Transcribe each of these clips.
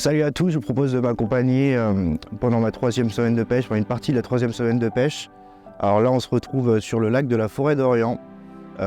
Salut à tous, je vous propose de m'accompagner pendant ma troisième semaine de pêche, une partie de la troisième semaine de pêche. Alors là, on se retrouve sur le lac de la Forêt d'Orient.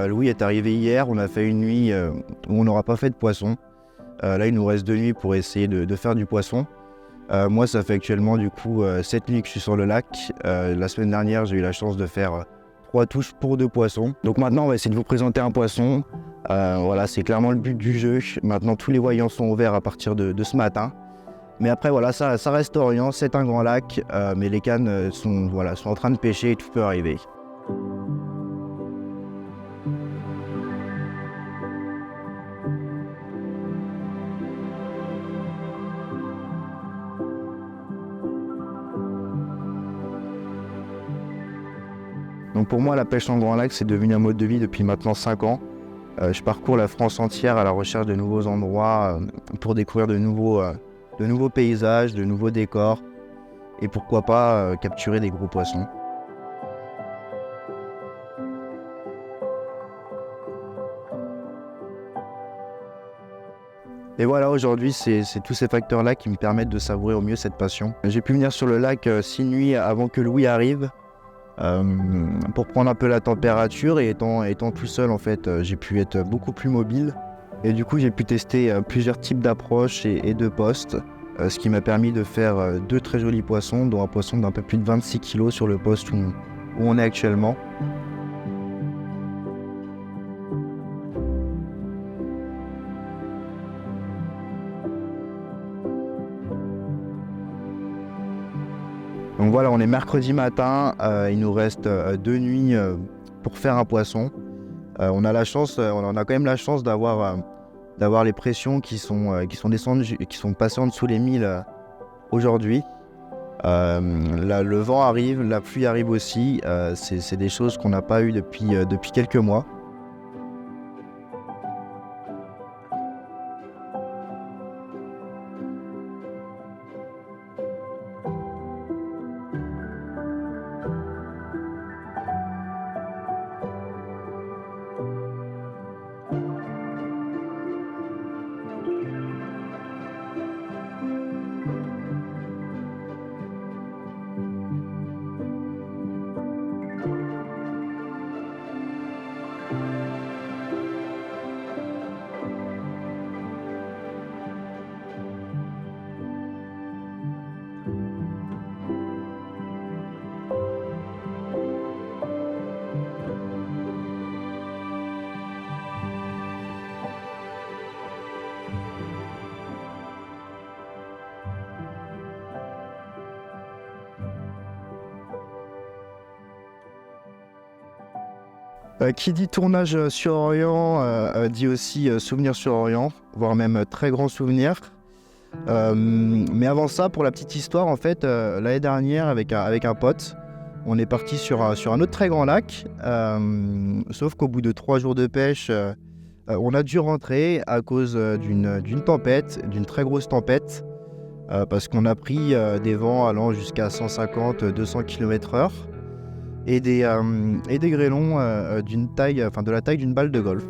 Louis est arrivé hier, on a fait une nuit où on n'aura pas fait de poisson. Là, il nous reste 2 nuits pour essayer de faire du poisson. Moi, ça fait actuellement du coup 7 nuits que je suis sur le lac. La semaine dernière, j'ai eu la chance de faire 3 touches pour 2 poissons. Donc maintenant, on va essayer de vous présenter un poisson. Voilà, c'est clairement le but du jeu. Maintenant, tous les voyants sont ouverts à partir de ce matin. Mais après, voilà, ça reste Orient, c'est un grand lac, mais les cannes sont en train de pêcher et tout peut arriver. Donc pour moi, la pêche en grand lac, c'est devenu un mode de vie depuis maintenant 5 ans. Je parcours la France entière à la recherche de nouveaux endroits pour découvrir de nouveaux paysages, de nouveaux décors et pourquoi pas capturer des gros poissons. Et voilà, aujourd'hui, c'est tous ces facteurs-là qui me permettent de savourer au mieux cette passion. J'ai pu venir sur le lac 6 nuits avant que Louis arrive pour prendre un peu la température et étant tout seul, en fait, j'ai pu être beaucoup plus mobile. Et du coup, j'ai pu tester plusieurs types d'approches et de postes, ce qui m'a permis de faire 2 très jolis poissons, dont un poisson d'un peu plus de 26 kg sur le poste où on est actuellement. Donc voilà, on est mercredi matin, il nous reste 2 nuits pour faire un poisson. On a quand même la chance d'avoir les pressions qui sont descendues, qui sont passées en dessous les 1000 aujourd'hui. Le vent arrive, la pluie arrive aussi. C'est des choses qu'on n'a pas eues depuis quelques mois. Qui dit tournage sur Orient dit aussi souvenir sur Orient, voire même très grands souvenirs. Mais avant ça, pour la petite histoire, en fait, l'année dernière, avec un pote, on est parti sur un autre très grand lac. Sauf qu'au bout de 3 jours de pêche, on a dû rentrer à cause d'une tempête, d'une très grosse tempête, parce qu'on a pris des vents allant jusqu'à 150-200 km/h. Et des grêlons de la taille d'une balle de golf.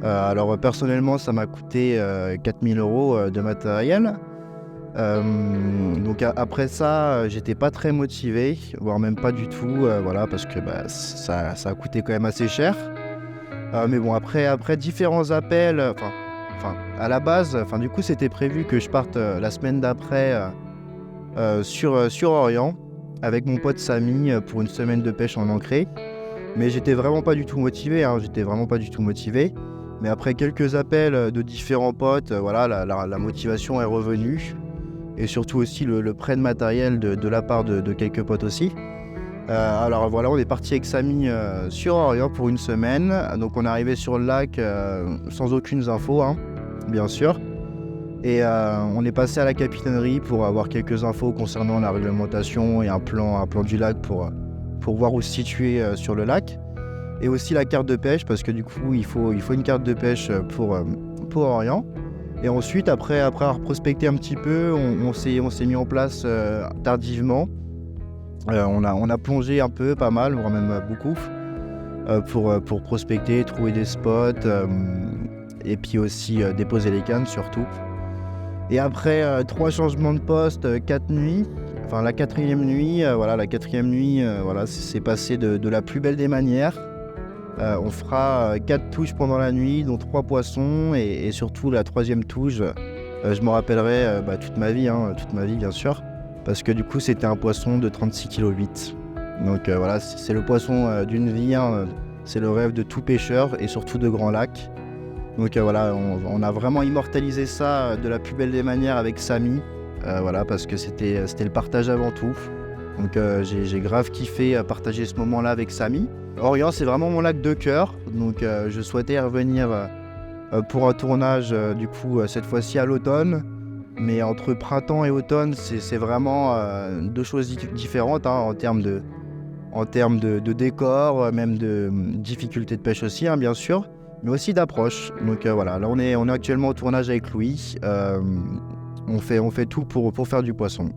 Alors personnellement, ça m'a coûté 4 000 € de matériel. Donc après ça, j'étais pas très motivé, voire même pas du tout, parce que ça a coûté quand même assez cher. Mais bon, après différents appels, à la base, du coup c'était prévu que je parte la semaine d'après sur Orient, avec mon pote Samy pour une semaine de pêche en ancré. Mais j'étais vraiment pas du tout motivé, Mais après quelques appels de différents potes, la motivation est revenue. Et surtout aussi le prêt de matériel de la part de quelques potes aussi. Alors voilà, on est parti avec Samy sur Orient pour une semaine. Donc on est arrivé sur le lac sans aucune info, bien sûr. Et on est passé à la capitainerie pour avoir quelques infos concernant la réglementation et un plan du lac pour voir où se situer sur le lac. Et aussi la carte de pêche, parce que du coup il faut une carte de pêche pour Orient. Et ensuite, après avoir prospecté un petit peu, on s'est mis en place tardivement. On a plongé un peu, pas mal, voire même beaucoup, pour prospecter, trouver des spots et puis aussi déposer les cannes surtout. Et après 3 changements de poste, 4 nuits, enfin la 4e nuit, voilà, c'est passé de la plus belle des manières. On fera 4 touches pendant la nuit, dont 3 poissons, et surtout la 3e touche, je m'en rappellerai toute ma vie bien sûr, parce que du coup c'était un poisson de 36,8 kg. Donc voilà, c'est le poisson d'une vie, hein, c'est le rêve de tout pêcheur et surtout de grands lacs. Donc voilà, on a vraiment immortalisé ça de la plus belle des manières avec Samy, voilà, parce que c'était le partage avant tout. Donc j'ai grave kiffé partager ce moment-là avec Samy. Orient, c'est vraiment mon lac de cœur, donc je souhaitais revenir pour un tournage du coup cette fois-ci à l'automne. Mais entre printemps et automne, c'est vraiment 2 choses différentes, hein, en termes de décor, même de difficulté de pêche aussi, hein, bien sûr, mais aussi d'approche. Donc voilà, là on est actuellement au tournage avec Louis. On fait tout pour faire du poisson.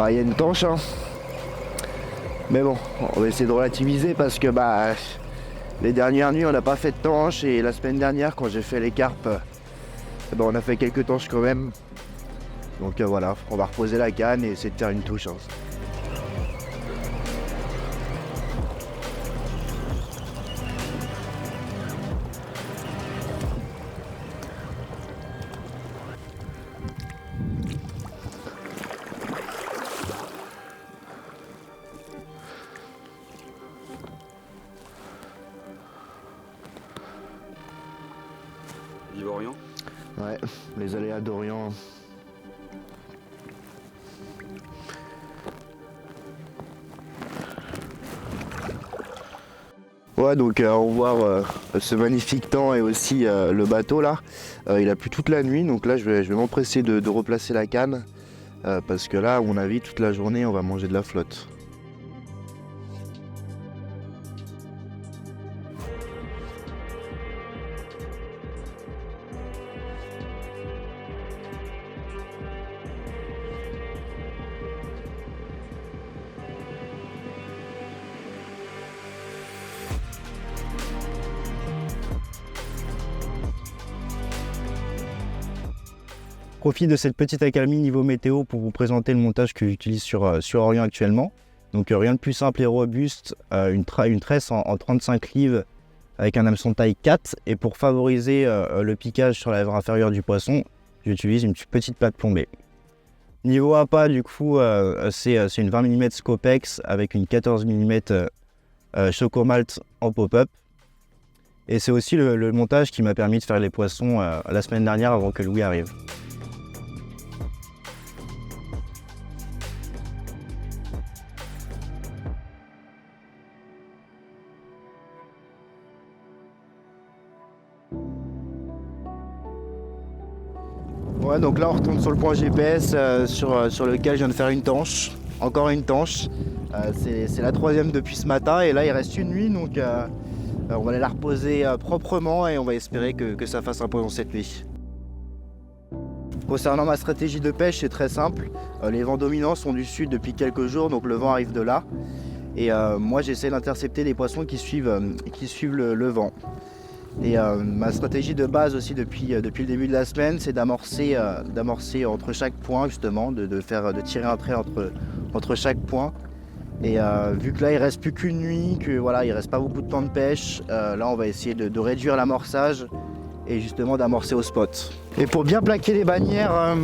Il y a une tanche, hein. Mais bon, on va essayer de relativiser parce que les dernières nuits on n'a pas fait de tanche, et la semaine dernière quand j'ai fait les carpes, on a fait quelques tanches quand même. Donc voilà, on va reposer la canne et essayer de faire une touche, hein. Vive Orient. Ouais, les aléas d'Orient. Ouais, donc on voit ce magnifique temps et aussi le bateau là. Il a plu toute la nuit, donc là je vais m'empresser de replacer la canne, parce que là, à mon avis, toute la journée on va manger de la flotte. Profite de cette petite accalmie niveau météo pour vous présenter le montage que j'utilise sur Orient actuellement. Donc rien de plus simple et robuste, une tresse en 35 livres avec un hameçon taille 4, et pour favoriser le piquage sur la lèvre inférieure du poisson, j'utilise une petite plate plombée. Niveau appât, du coup, c'est une 20 mm Scopex avec une 14 mm Chocomalt en pop-up. Et c'est aussi le montage qui m'a permis de faire les poissons la semaine dernière avant que Louis arrive. Ouais, donc là on retourne sur le point GPS sur lequel je viens de faire une tanche, encore une tanche. C'est la 3e depuis ce matin, et là il reste une nuit, donc on va aller la reposer proprement, et on va espérer que ça fasse un poisson cette nuit. Concernant ma stratégie de pêche, c'est très simple. Les vents dominants sont du sud depuis quelques jours, donc le vent arrive de là. Et moi j'essaie d'intercepter les poissons qui suivent le vent. Et ma stratégie de base aussi depuis le début de la semaine, c'est d'amorcer entre chaque point, justement, de tirer un trait entre chaque point. Et vu que là il reste plus qu'une nuit, que voilà, il reste pas beaucoup de temps de pêche, là on va essayer de réduire l'amorçage et justement d'amorcer au spot. Et pour bien plaquer les bannières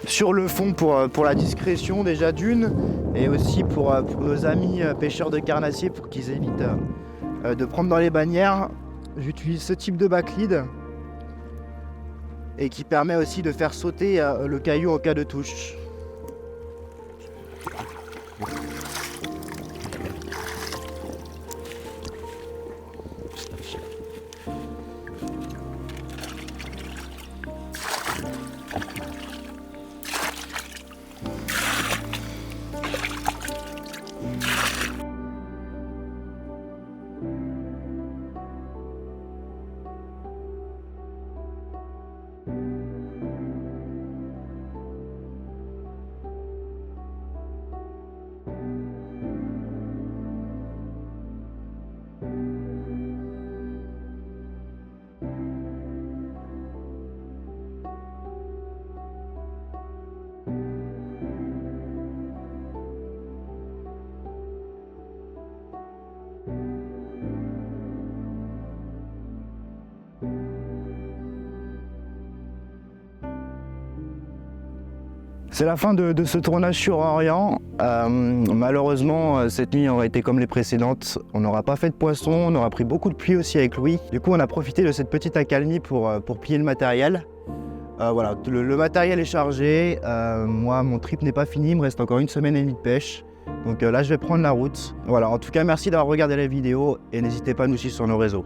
sur le fond pour la discrétion déjà d'une, et aussi pour nos amis pêcheurs de carnassiers, pour qu'ils évitent de prendre dans les bannières, j'utilise ce type de backlead. et qui permet aussi de faire sauter le caillou en cas de touche. C'est la fin de ce tournage sur Orient. Malheureusement, cette nuit aurait été comme les précédentes. On n'aura pas fait de poisson, on aura pris beaucoup de pluie aussi avec Louis. Du coup, on a profité de cette petite accalmie pour plier le matériel. Voilà, le matériel est chargé. Moi, mon trip n'est pas fini, il me reste encore 1 semaine et demie de pêche. Donc là, je vais prendre la route. Voilà, en tout cas, merci d'avoir regardé la vidéo et n'hésitez pas à nous suivre sur nos réseaux.